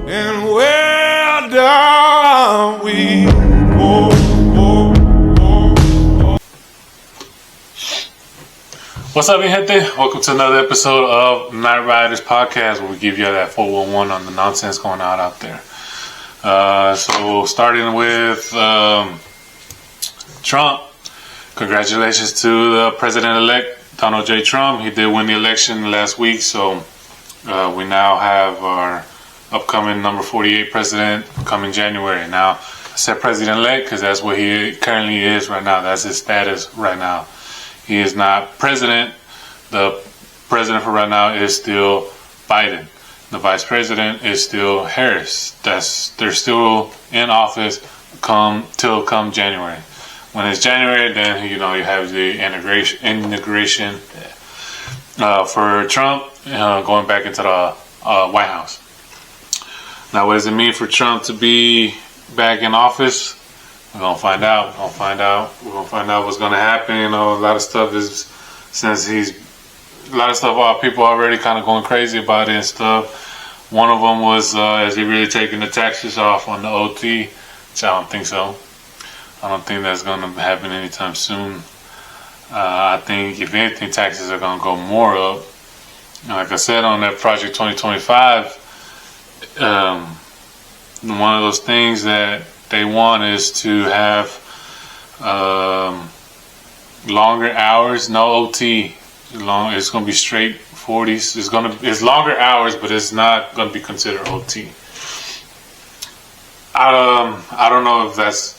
and where down we go. What's up, mi gente? Welcome to another episode of Night Riders Podcast, where we give you that 411 on the nonsense going on out there. So starting with Trump, congratulations to the president-elect, Donald J. Trump. He did win the election last week, so we now have our upcoming number 48 president coming January. Now, I said president-elect because that's what he currently is right now. That's his status right now. He is not president. The president for right now is still Biden. The vice president is still Harris. They're still in office till come January. When it's January, then you have the inauguration for Trump going back into the White House. Now, what does it mean for Trump to be back in office? We're gonna find out. We're gonna find out what's gonna happen. A lot of stuff people are already kind of going crazy about it and stuff. One of them was, is he really taking the taxes off on the OT? Which I don't think so. I don't think that's gonna happen anytime soon. I think if anything, taxes are gonna go more up. Like I said on that Project 2025, one of those things that they want is to have longer hours, no OT. It's going to be straight 40s. It's longer hours, but it's not going to be considered OT. I don't know if that's.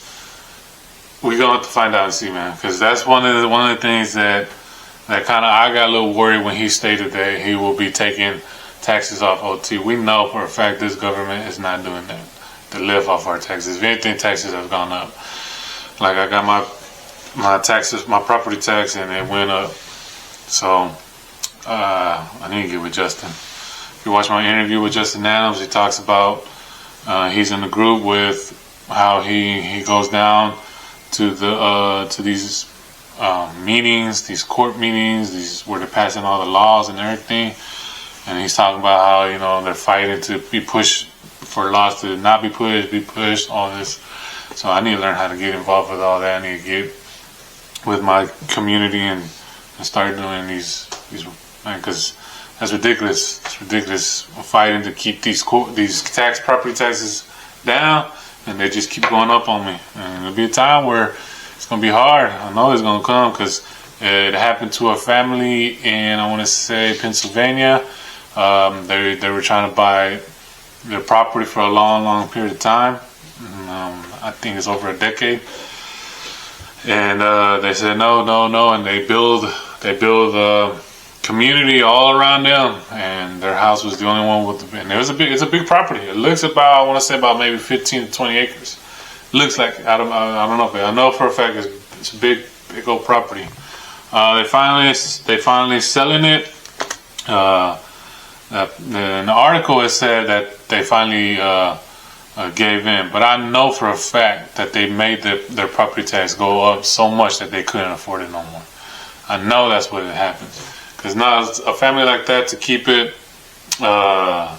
We're going to have to find out and see, man, because that's one of the things that kind of I got a little worried when he stated that he will be taking taxes off OT. We know for a fact this government is not doing that. To live off our taxes. If anything, taxes have gone up. Like I got my taxes, my property tax, and it went up. So I need to get with Justin. If you watch my interview with Justin Adams, he talks about he's in the group with how he goes down to these meetings, these court meetings, these where they're passing all the laws and everything. And he's talking about how they're fighting to be pushed. For laws to not be pushed, all this. So I need to learn how to get involved with all that. I need to get with my community and start doing these because that's ridiculous. It's ridiculous. I'm fighting to keep these property taxes down, and they just keep going up on me. And there'll be a time where it's gonna be hard. I know it's gonna come because it happened to a family in, I want to say, Pennsylvania. They were trying to buy their property for a long period of time. I think it's over a decade. And they said no, and they build a community all around them, and their house was the only one with and it's a big property. It looks about, I want to say about maybe 15 to 20 acres. Looks like I don't know, but I know for a fact it's a big old property. They finally selling it. In the article it said that they finally gave in, but I know for a fact that they made their property tax go up so much that they couldn't afford it no more. I know that's what happens, because now a family like that, to keep it not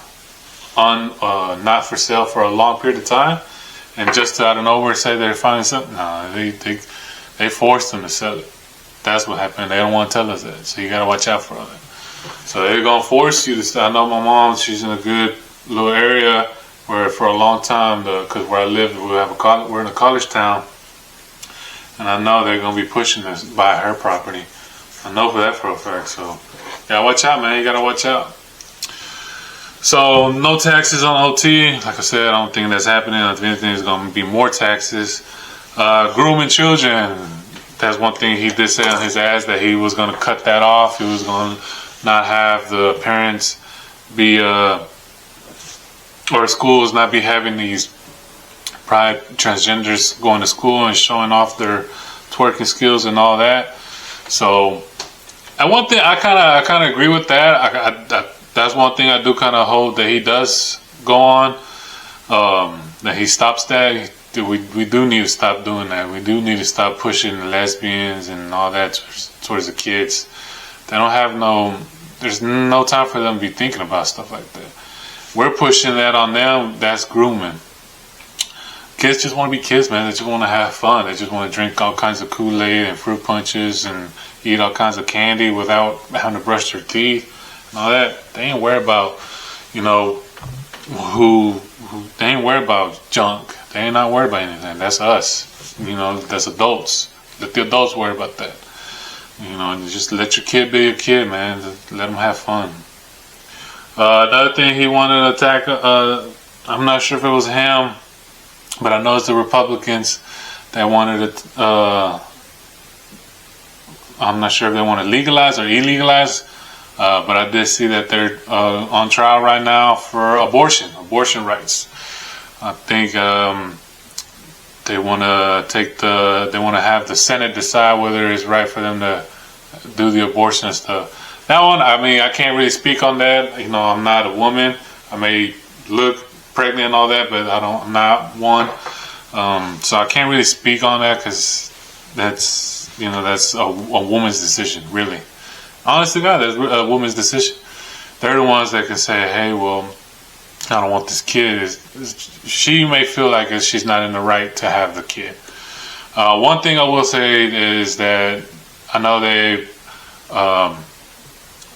for sale for a long period of time, and just to out of nowhere say they're finally selling. No, they forced them to sell it. That's what happened. They don't want to tell us that, so you got to watch out for all that. So they're gonna force you to stay. I know my mom; she's in a good little area where, for a long time, because where I live, we're in a college town, and I know they're gonna be pushing us to buy her property. I know for a fact. So you gotta watch out, man. You gotta watch out. So no taxes on OT. Like I said, I don't think that's happening. If anything, there's gonna be more taxes. Grooming children. That's one thing he did say on his ads, that he was gonna cut that off. He was gonna not have the parents be or schools not be having these pride transgenders going to school and showing off their twerking skills and all that. So, and one thing I kind of agree with that. That's one thing I do kind of hold that he does go on. That he stops that. We do need to stop doing that. We do need to stop pushing the lesbians and all that towards the kids. They don't have there's no time for them to be thinking about stuff like that. we're pushing that on them. That's grooming. Kids just want to be kids, man. They just want to have fun. They just want to drink all kinds of Kool-Aid and fruit punches and eat all kinds of candy without having to brush their teeth and all that. They ain't worried about, you know, who they ain't worried about junk. They ain't not worried about anything. That's us. You know, that's adults. Let the adults worry about that. You know, and just let your kid be a kid, man. Just let them have fun. Another thing he wanted to attack, I'm not sure if it was him, but I know it's the Republicans that wanted to, I'm not sure if they want to legalize or illegalize, but I did see that they're on trial right now for abortion rights. I think they want to have the Senate decide whether it's right for them to do the abortion and stuff. That one, I mean, I can't really speak on that. You know, I'm not a woman. I may look pregnant and all that, but I'm not one. So I can't really speak on that because that's a woman's decision, really. Honestly, God, that's a woman's decision. They're the ones that can say, hey, well, I don't want this kid. She may feel like she's not in the right to have the kid. One thing I will say is that I know they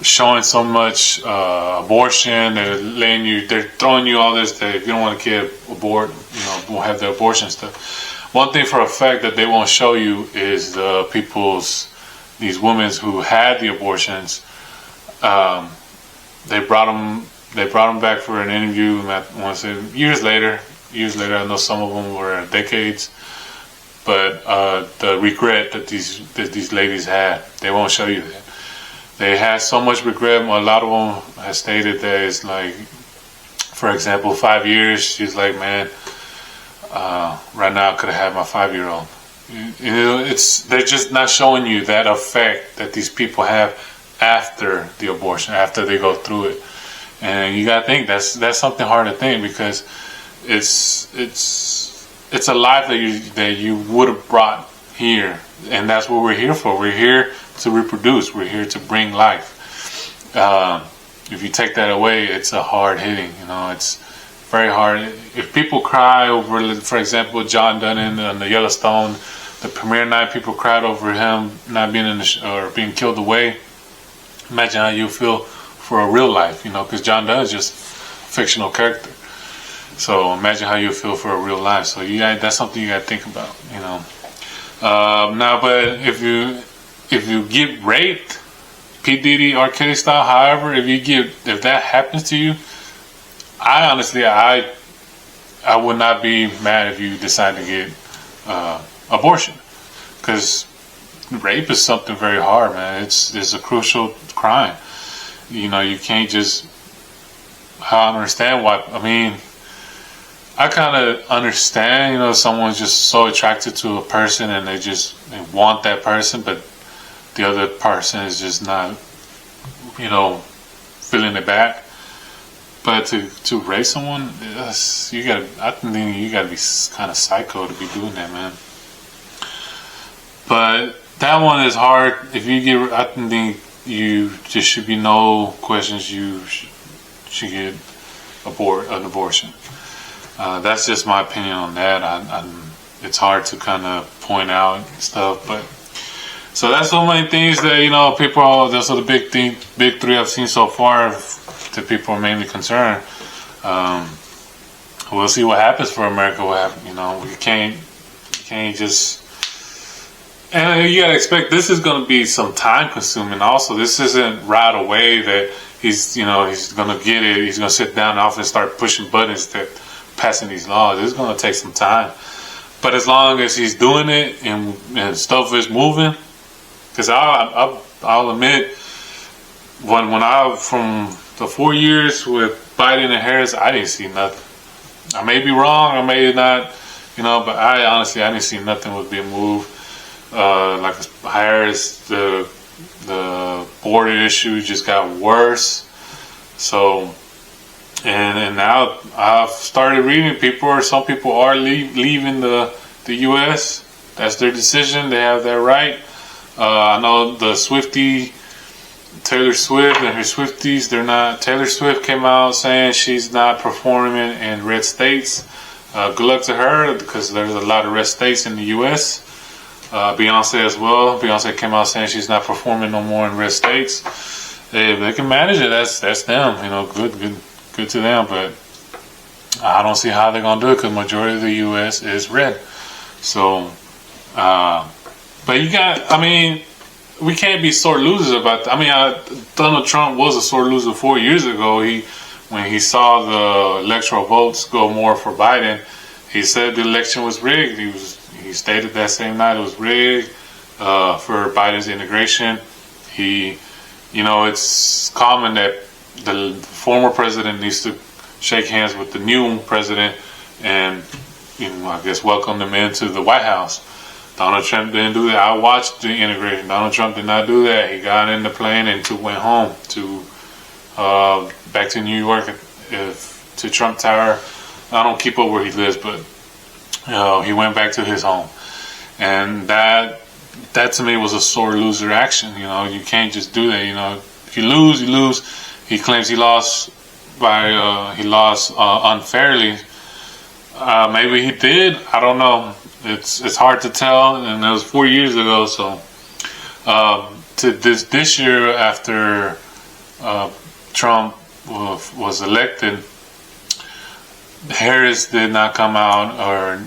showing so much abortion. They're throwing you all this that if you don't want a kid, abort. You know, won't have the abortion stuff. One thing for a fact that they won't show you is these women who had the abortions. They brought them back for an interview. I want to say years later. I know some of them were decades. But the regret that these ladies had, they won't show you that. They had so much regret. A lot of them have stated that it's like, for example, 5 years. She's like, man, right now I could have had my 5-year-old. You know, they're just not showing you that effect that these people have after the abortion, after they go through it. And you gotta think that's something hard to think, because it's a life that you would have brought here, and that's what we're here for. We're here to reproduce. We're here to bring life. If you take that away, it's a hard hitting. You know, it's very hard. If people cry over, for example, John Dunn on the Yellowstone, the premiere night, people cried over him not being or being killed away. Imagine how you feel for a real life, you know, because John Dunn is just a fictional character. So imagine how you feel for a real life. So that's something you got to think about, you know. Now, but if you get raped, P. Diddy, R. Kelly style, however, if that happens to you, I honestly, I would not be mad if you decide to get abortion, because rape is something very hard, man. It's a crucial crime. You know, you can't just. I understand why. I mean, I kind of understand. You know, someone's just so attracted to a person and they want that person, but the other person is just not, you know, feeling it back. But to rape someone, I think you gotta be kind of psycho to be doing that, man. But that one is hard. If you get, I think you just should be no questions. You should get an abortion. That's just my opinion on that. It's hard to kind of point out and stuff, but so that's so many things that, you know, people. Those are the big three I've seen so far that people are mainly concerned. We'll see what happens for America. You know, we can't just. And you gotta expect this is gonna be some time consuming. Also, this isn't right away that he's gonna get it. He's gonna sit down in the office and start pushing buttons that passing these laws. It's gonna take some time. But as long as he's doing it and stuff is moving, because I'll admit, when I from the 4 years with Biden and Harris, I didn't see nothing. I may be wrong, I may not, you know, but I honestly didn't see nothing was being moved. Like Harris, the border issue just got worse. So, and now I've started reading some people are leaving the U.S. That's their decision. They have that right. I know the Swiftie Taylor Swift and her Swifties, they're not. Taylor Swift came out saying she's not performing in red states. Good luck to her, because there's a lot of red states in the U.S. Beyonce as well. Beyonce came out saying she's not performing no more in red states. If they can manage it, that's them. You know, good to them. But I don't see how they're gonna do it, because majority of the U.S. is red. So, but you got. I mean, we can't be sore losers about that. I mean, Donald Trump was a sore loser 4 years ago. When he saw the electoral votes go more for Biden, he said the election was rigged. He stated that same night it was rigged for Biden's integration. It's common that the former president needs to shake hands with the new president and, I guess, welcome them into the White House. Donald Trump didn't do that. I watched the integration. Donald Trump did not do that. He got in the plane and went home back to New York to Trump Tower. I don't keep up where he lives, but he went back to his home, and that to me was a sore loser action. You can't just do that. If you lose, you lose. He claims he lost unfairly. Maybe he did. I don't know. It's hard to tell, and it was 4 years ago. So to this year, after Trump was elected, Harris did not come out, or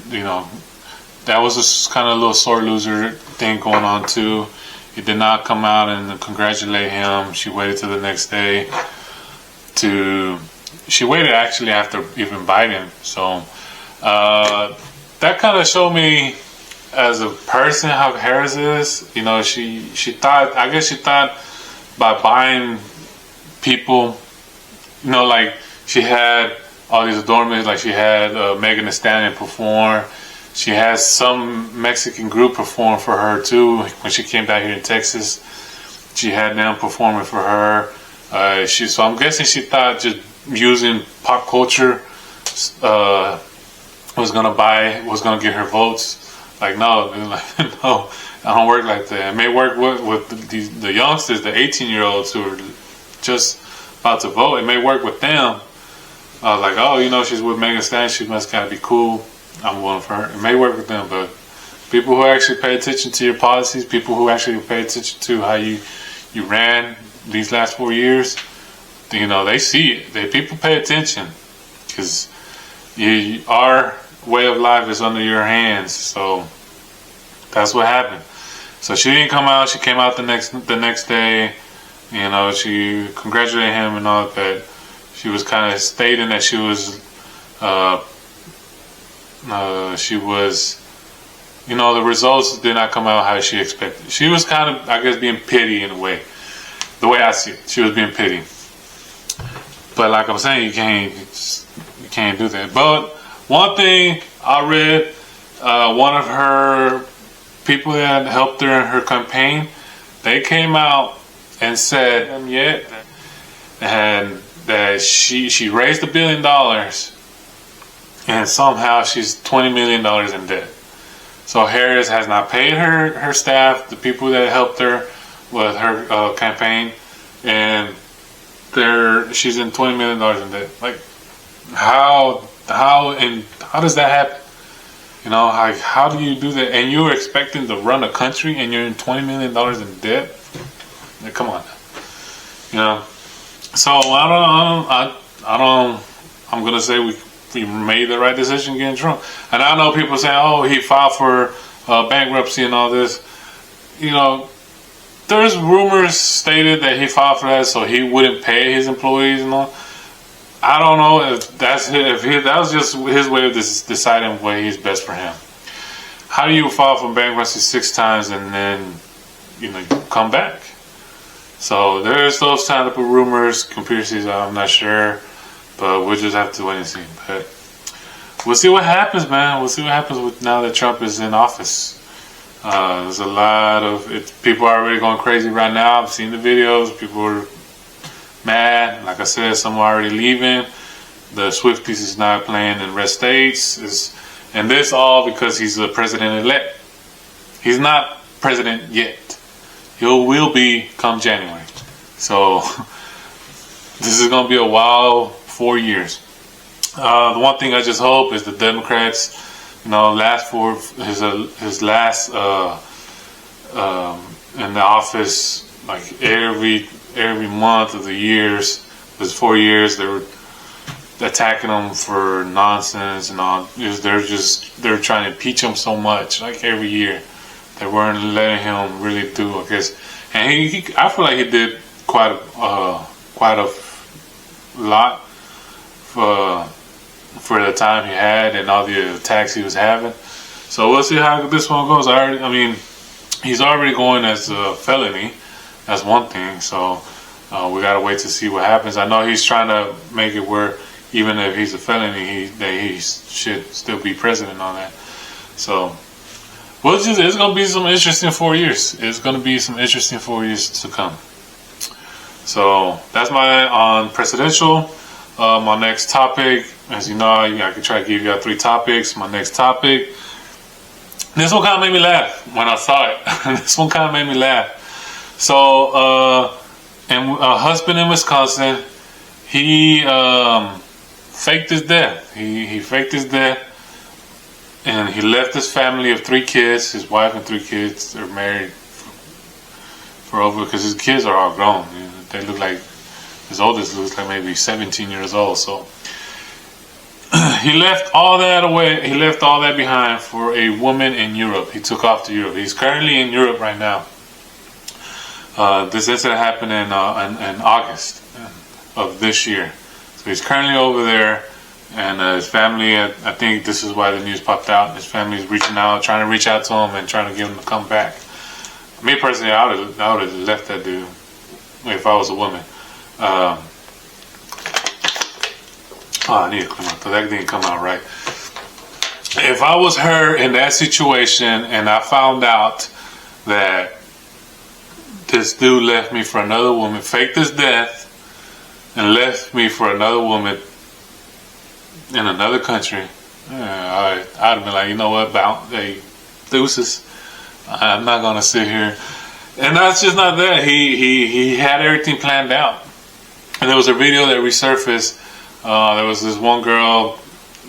that was a kind of a little sore loser thing going on too. He did not come out and congratulate him. She waited till the next day she waited actually after even Biden. So that kind of showed me as a person how Harris is. She thought by buying people, like she had all these adornments, like she had Megan Thee Stallion perform. She has some Mexican group perform for her too. When she came down here in Texas, she had them performing for her. So I'm guessing she thought just using pop culture was gonna get her votes. Like no, no, I don't work like that. It may work with the youngsters, the 18-year-olds who are just about to vote. It may work with them. I was like, oh, she's with Megan Thee Stallion. She must kind of be cool. I'm voting for her. It may work with them, but people who actually pay attention to your policies, people who actually pay attention to how you ran these last 4 years, they see it. People pay attention, because our way of life is under your hands. So that's what happened. So she didn't come out. She came out the next day. She congratulated him and all that. She was kind of stating that she was, the results did not come out how she expected. She was kind of, I guess, being petty in a way. The way I see it, she was being petty. But like I'm saying, you can't do that. But one thing I read, one of her people that helped her in her campaign, they came out and said, and that she raised $1 billion, and somehow she's $20 million in debt. So Harris has not paid her staff, the people that helped her with her campaign, and she's in $20 million in debt. Like, how does that happen? How do you do that? And you're expecting to run a country and you're in $20 million in debt? Like, come on. So I'm gonna say we made the right decision getting Trump. And I know people saying, oh, he filed for bankruptcy and all this. There's rumors stated that he filed for that so he wouldn't pay his employees and all. I don't know if that was just his way of deciding what is best for him. How do you file for bankruptcy 6 times and then come back? So there's those type of rumors, conspiracies. I'm not sure, but we'll just have to wait and see. But we'll see what happens, man. We'll see what happens now that Trump is in office. There's a lot of people are already going crazy right now. I've seen the videos. People are mad. Like I said, some are already leaving. The Swifties is not playing in red states. And this all because he's the president-elect. He's not president yet. He will be come January. So this is going to be a wild 4 years. The one thing I just hope is the Democrats, last for his last in the office, like every month of the years, there's 4 years, they were attacking him for nonsense and all. They're trying to impeach him so much, like every year. They weren't letting him really do, I guess. And I feel like he did quite a lot for the time he had and all the attacks he was having. So we'll see how this one goes. He's already going as a felony. That's one thing. So we gotta wait to see what happens. I know he's trying to make it where even if he's a felony, he should still be president on that. So it's gonna be some interesting 4 years. It's gonna be some interesting 4 years to come. So that's on presidential. My next topic, as you know, I can try to give you 3 topics. My next topic. This one kind of made me laugh when I saw it. This one kind of made me laugh. So, a husband in Wisconsin, he faked his death. He faked his death, and he left his family of 3 kids. His wife and 3 kids. They're married because his kids are all grown. They look like, his oldest looks like maybe 17 years old. So he left all that away. He left all that behind for a woman in Europe. He took off to Europe. He's currently in Europe right now. This incident happened in August of this year. So he's currently over there, and his family, I think this is why the news popped out. His family is reaching out, trying to reach out to him and trying to get him to come back. Me personally, I would have left that dude if I was a woman. I need to clean up. That didn't come out right. If I was her in that situation and I found out that this dude left me for another woman, faked his death, and left me for another woman in another country, I'd have been like, you know what, deuces. I'm not gonna sit here. And that's just not that. He had everything planned out. And there was a video that resurfaced. There was this one girl.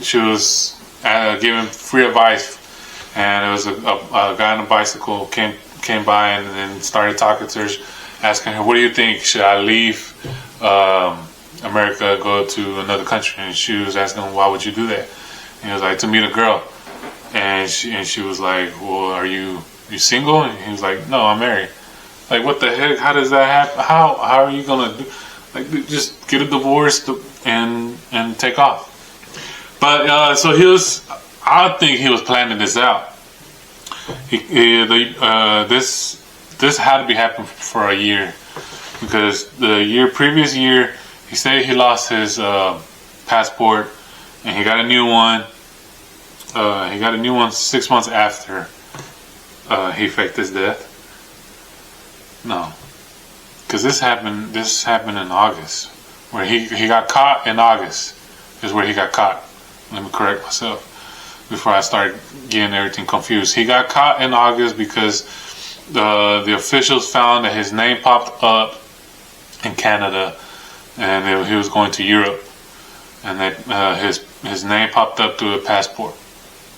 She was giving free advice, and there was a guy on a bicycle came by and then started talking to her, asking her, "What do you think? Should I leave America, go to another country?" And she was asking him, "Why would you do that?" And he was like, "To meet a girl." And she was like, "Well, are you single?" And he was like, "No, I'm married." Like, what the heck? How does that happen? How are you gonna do? Like, just get a divorce and take off. But so I think he was planning this out. This had to be happening for a year, because the previous year he said he lost his passport, and he got a new one. He got a new one 6 months after he faked his death. No. Because this happened in August, where he got caught in August, is where he got caught. Let me correct myself before I start getting everything confused. He got caught in August because the officials found that his name popped up in Canada, and he was going to Europe, and that his name popped up through a passport.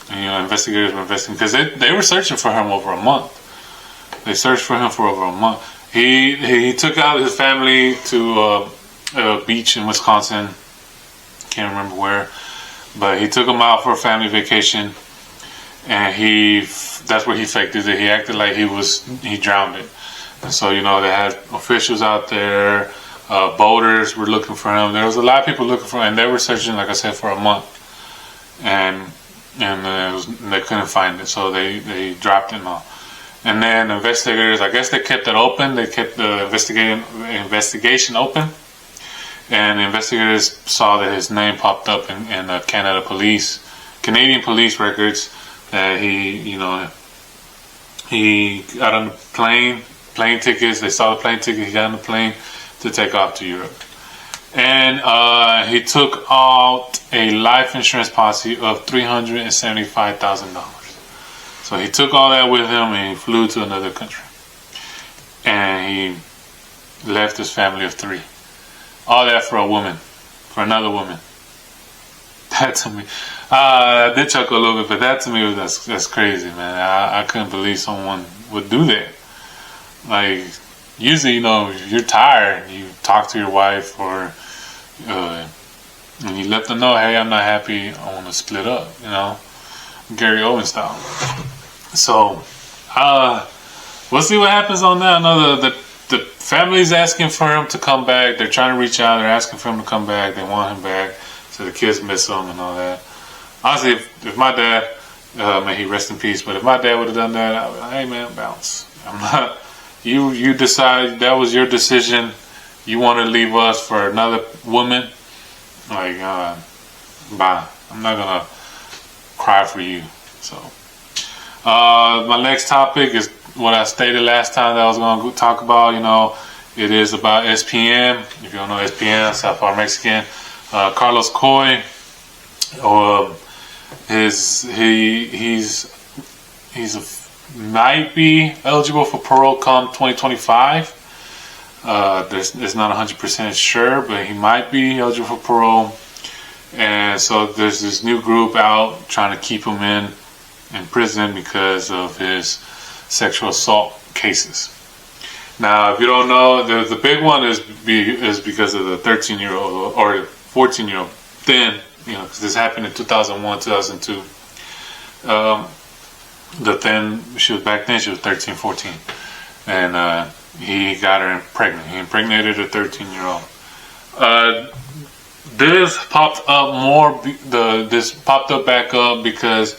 And investigators were investigating because they were searching for him over a month. They searched for him for over a month. He took out his family to a beach in Wisconsin. Can't remember where, but he took them out for a family vacation, and that's where he faked it. He acted like he drowned it. And so they had officials out there, boaters were looking for him. There was a lot of people looking for him, and they were searching, like I said, for a month, and they couldn't find it, so they dropped him off. And then investigators, I guess they kept it open. They kept the investigation open. And the investigators saw that his name popped up in Canadian police records. That he got on the plane tickets. They saw the plane ticket. He got on the plane to take off to Europe. And he took out a life insurance policy of $375,000. So he took all that with him, and he flew to another country. And left his family of 3. All that for a woman, for another woman. That to me, I did chuckle a little bit, but that to me that's crazy, man. I couldn't believe someone would do that. Like, usually, if you're tired, you talk to your wife and you let them know, hey, I'm not happy, I want to split up, Gary Owen style. So, we'll see what happens on that. I know the family's asking for him to come back. They're trying to reach out. They're asking for him to come back. They want him back. So the kids miss him and all that. Honestly, if my dad, may he rest in peace, but if my dad would have done that, I would, hey man, bounce. I'm not. You decide that was your decision. You want to leave us for another woman? Like, bye. I'm not gonna cry for you. So, my next topic is what I stated last time that I was going to talk about. It is about SPM. If you don't know SPM, South Park Mexican. Carlos Coy, might be eligible for parole come 2025. It's not 100% sure, but he might be eligible for parole. And so there's this new group out trying to keep him in prison because of his sexual assault cases. Now, if you don't know, the big one is because of the 13-year-old or 14-year-old. Then, because this happened in 2001, 2002. She was 13, 14. And he got her pregnant. He impregnated a 13-year-old. This popped up this popped up back up because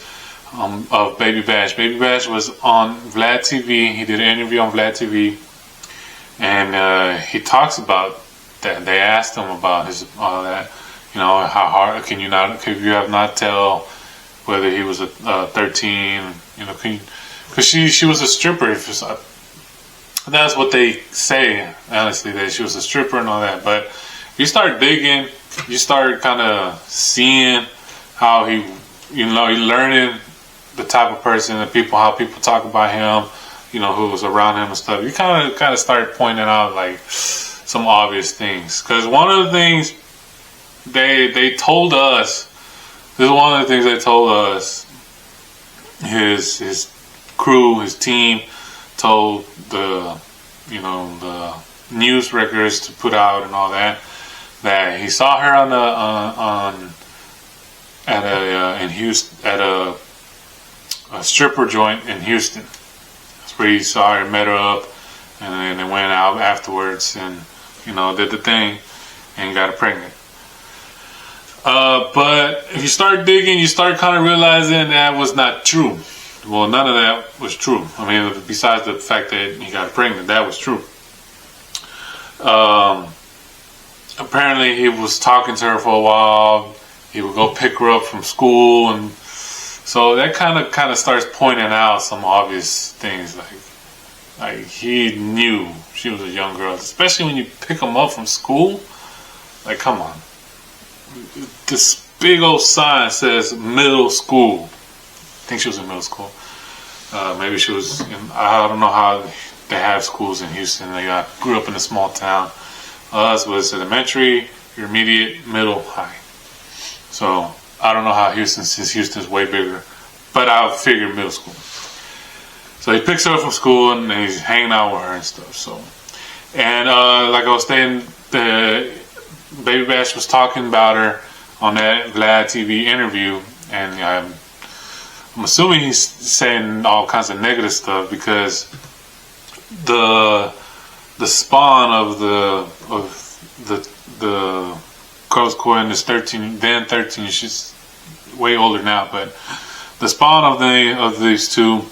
of Baby Bash. Baby Bash was on Vlad TV. He did an interview on Vlad TV. And he talks about that. They asked him about all that. How hard can you not tell whether he was a 13? Because she was a stripper. That's what they say, honestly, that she was a stripper and all that. But if you start digging, you start kind of seeing how you're learning the type of person, how people talk about him, who was around him and stuff. You kind of start pointing out like some obvious things. Because one of the things they told us, this is one of the things they told us, his crew, his team told the news records to put out and all that he saw her in Houston at a stripper joint in Houston. That's where he saw her, met her up, and then they went out afterwards and did the thing and got her pregnant. But if you start digging, you start kind of realizing that was not true. Well, none of that was true. I mean, besides the fact that he got pregnant, that was true. Apparently, he was talking to her for a while. He would go pick her up from school, and so that kind of starts pointing out some obvious things. Like he knew she was a young girl, especially when you pick them up from school. Like, come on. This big old sign says middle school. I think she was in middle school. Maybe she was I don't know how they have schools in Houston. They grew up in a small town. Us was elementary, intermediate, middle, high. So I don't know how since Houston's way bigger, but I figured middle school. So he picks her up from school and he's hanging out with her and stuff. So, and like I was saying, the Baby Bash was talking about her on that Vlad TV interview, and I'm assuming he's saying all kinds of negative stuff because the spawn of the Carlos Coy and this 13, she's way older now, but the spawn of these two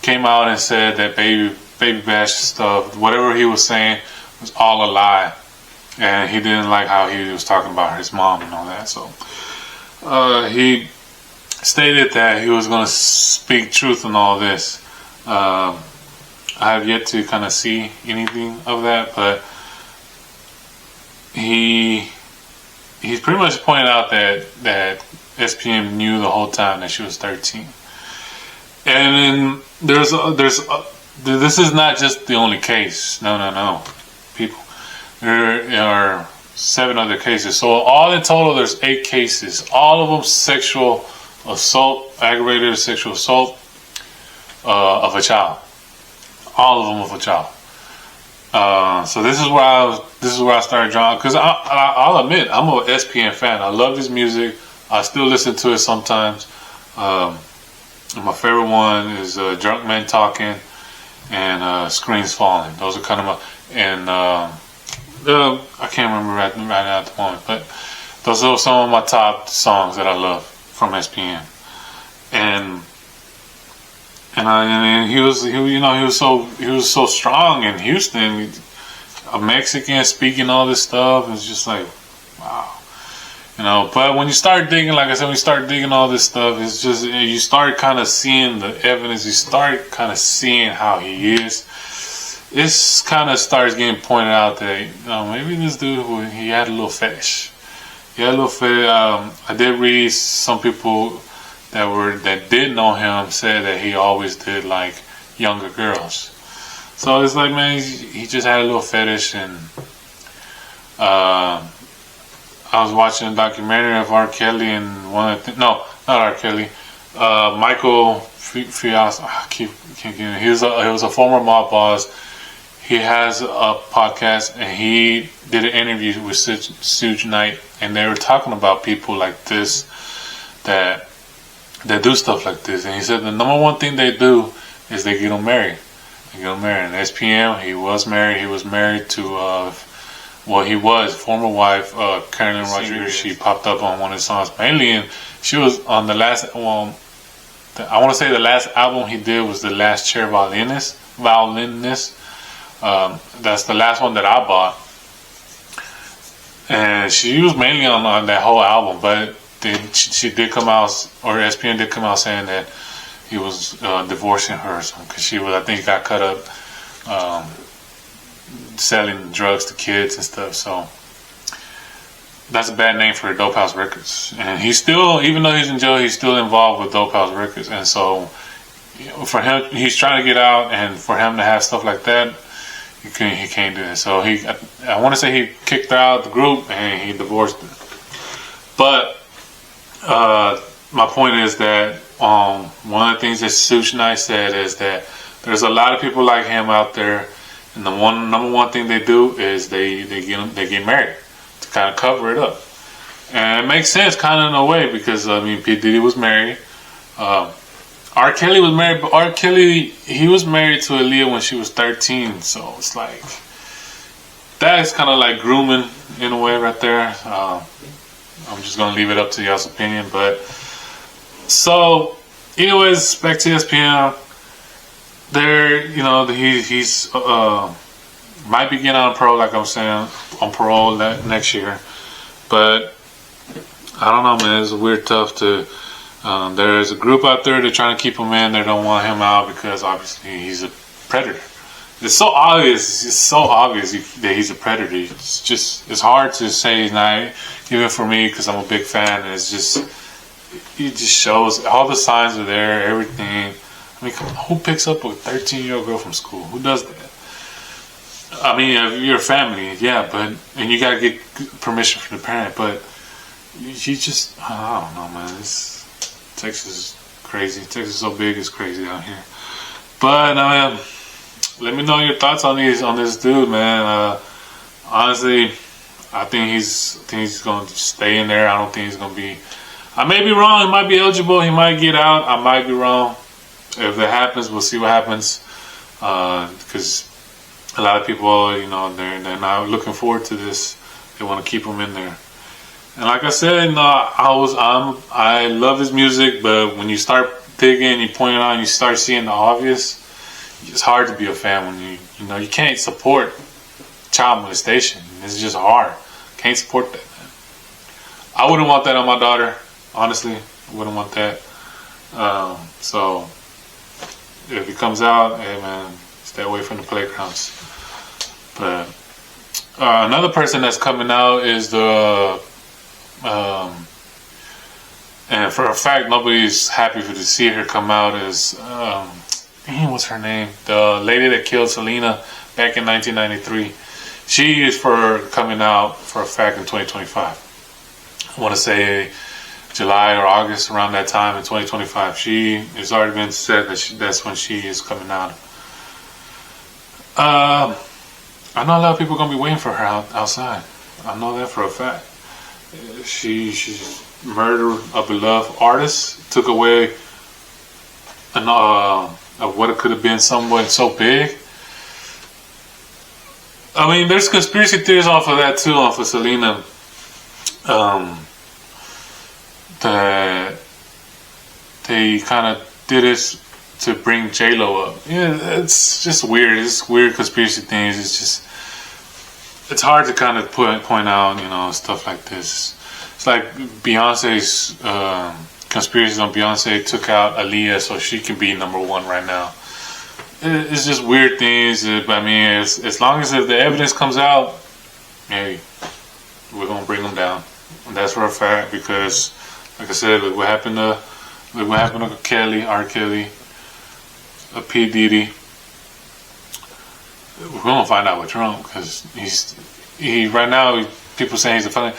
came out and said that Baby Bash stuff, whatever he was saying, was all a lie. And he didn't like how he was talking about his mom and all that. So he stated that he was going to speak truth in all this. I have yet to kind of see anything of that, but he's pretty much pointed out that SPM knew the whole time that she was 13. And then this is not just the only case. No. People, there are 7 other cases. So all in total, there's 8 cases. All of them sexual assault, aggravated sexual assault of a child. All of them of a child. So this is where I started drawing, because I'll admit I'm a SPM fan. I love his music. I still listen to it sometimes. My favorite one is Drunk Men Talking and Screens Falling. Those are kind of my, and I can't remember right now at the moment, but those are some of my top songs that I love from SPM. And he was so strong in Houston, a Mexican speaking all this stuff. It's just like, wow. But when you start digging, like I said, when you start digging all this stuff, it's just, you start kind of seeing the evidence. You start kind of seeing how he is. This kind of starts getting pointed out that maybe this dude, he had a little fetish. He had a little fetish. I did read some people that did know him said that he always did like younger girls. So it's like, man, he just had a little fetish. And I was watching a documentary of R. Kelly, and no, not R. Kelly, Michael Fias. He was a former mob boss. He has a podcast, and he did an interview with Suge Knight, and they were talking about people like this that do stuff like this. And he said the number one thing they do is they get them married. They get them married. And SPM, he was married. He was married to former wife, Carolyn Rodriguez. She popped up on one of his songs mainly, and she was on the last. I want to say the last album he did was The Last Chair Violinist. That's the last one that I bought, and she was mainly on that whole album. But then she did come out, or SPN did come out saying that he was divorcing her, because she was, I think, got cut up selling drugs to kids and stuff. So that's a bad name for Dope House Records. And he's still, even though he's in jail, he's still involved with Dope House Records. And so for him, he's trying to get out, and for him to have stuff like that, he can't do it. So I want to say he kicked her out of the group and he divorced her. But my point is that one of the things that Suge Knight said is that there's a lot of people like him out there, and the number one thing they do is they get married to kind of cover it up. And it makes sense kind of in a way, because I mean, P. Diddy was married. R. Kelly was married, but R. Kelly, he was married to Aaliyah when she was 13. So it's like, that is kind of like grooming in a way right there. I'm just gonna leave it up to y'all's opinion. But so, anyways, back to SPM. There, he's might be getting on parole, like I was saying, on parole next year. But I don't know, man. It's weird, tough to. There's a group out there that trying to keep him in. They don't want him out because obviously he's a predator. It's so obvious. It's so obvious that he's a predator. It's hard to say he's not, even for me, because I'm a big fan. And it just shows, all the signs are there, everything. I mean, come on, who picks up a 13-year-old girl from school? Who does that? I mean, if you're a family, yeah, and you gotta get permission from the parent. But you just, I don't know, man. Texas is crazy. Texas is so big, it's crazy out here. But let me know your thoughts on this dude, man. Honestly, I think he's going to stay in there. I don't think he's going to be. I may be wrong. He might be eligible. He might get out. I might be wrong. If that happens, we'll see what happens. Because a lot of people, they're not looking forward to this. They want to keep him in there. And like I said, I love his music, but when you start digging, you point it out, and you start seeing the obvious, it's hard to be a fan when you can't support child molestation. It's just hard. Can't support that, man. I wouldn't want that on my daughter, honestly. I wouldn't want that. So if it comes out, hey man, stay away from the playgrounds. But another person that's coming out is and for a fact nobody's happy to see her come out, is what's her name? The lady that killed Selena back in 1993. She is for coming out for a fact in 2025. I want to say July or August, around that time in 2025. She has already been said that that's when she is coming out. I know a lot of people are gonna be waiting for her outside. I know that for a fact. She's murdered a beloved artist, took away of what it could have been someone so big. I mean, there's conspiracy theories off of that too, off of Selena. That they kind of did it to bring J-Lo up. Yeah, it's just weird. It's weird conspiracy things. It's hard to kind of point out, you know, stuff like this. It's like Beyonce's conspiracies on Beyonce took out Aaliyah so she can be number one right now. It's just weird things. I mean, as long as if the evidence comes out, hey, we're gonna bring them down. And that's for a fact, because, like I said, look what happened to Kelly, R. Kelly, P. Diddy. We're gonna find out what's wrong, because he right now people saying he's a felon.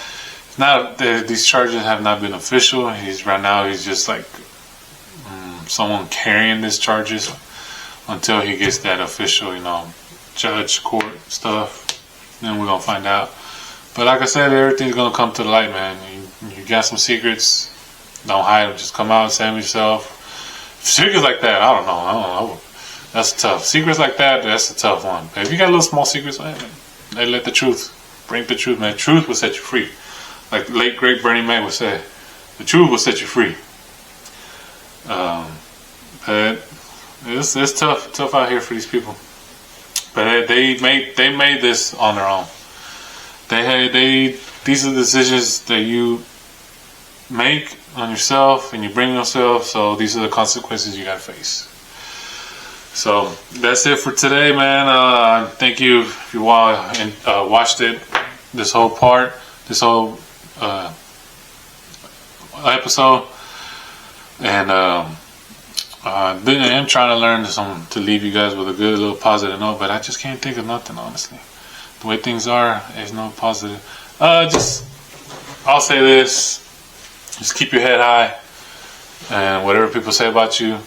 Now these charges have not been official. He's just like someone carrying these charges until he gets that official, you know, judge, court stuff. Then we're gonna find out. But like I said, everything's gonna come to the light, man. You got some secrets, don't hide them. Just come out and say them yourself. Secrets like that, I don't know. That's tough. Secrets like that, that's a tough one. But if you got little small secrets, man, they let the truth, bring the truth, man. Truth will set you free. Like late great Bernie Mac would say, the truth will set you free. But it's tough out here for these people. But they made this on their own. These are the decisions that you make on yourself and you bring yourself. So these are the consequences you gotta face. So that's it for today, man. Thank you if you watched it, this whole episode. And I am trying to learn to leave you guys with a good little positive note, but I just can't think of nothing, honestly. The way things are, there's no positive. I'll say this: just keep your head high, and whatever people say about you,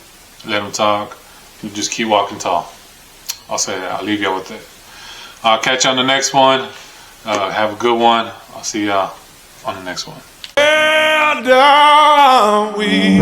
let them talk. You just keep walking tall. I'll say that. I'll leave y'all with it. I'll catch you on the next one. Have a good one. I'll see y'all on the next one. Well, down we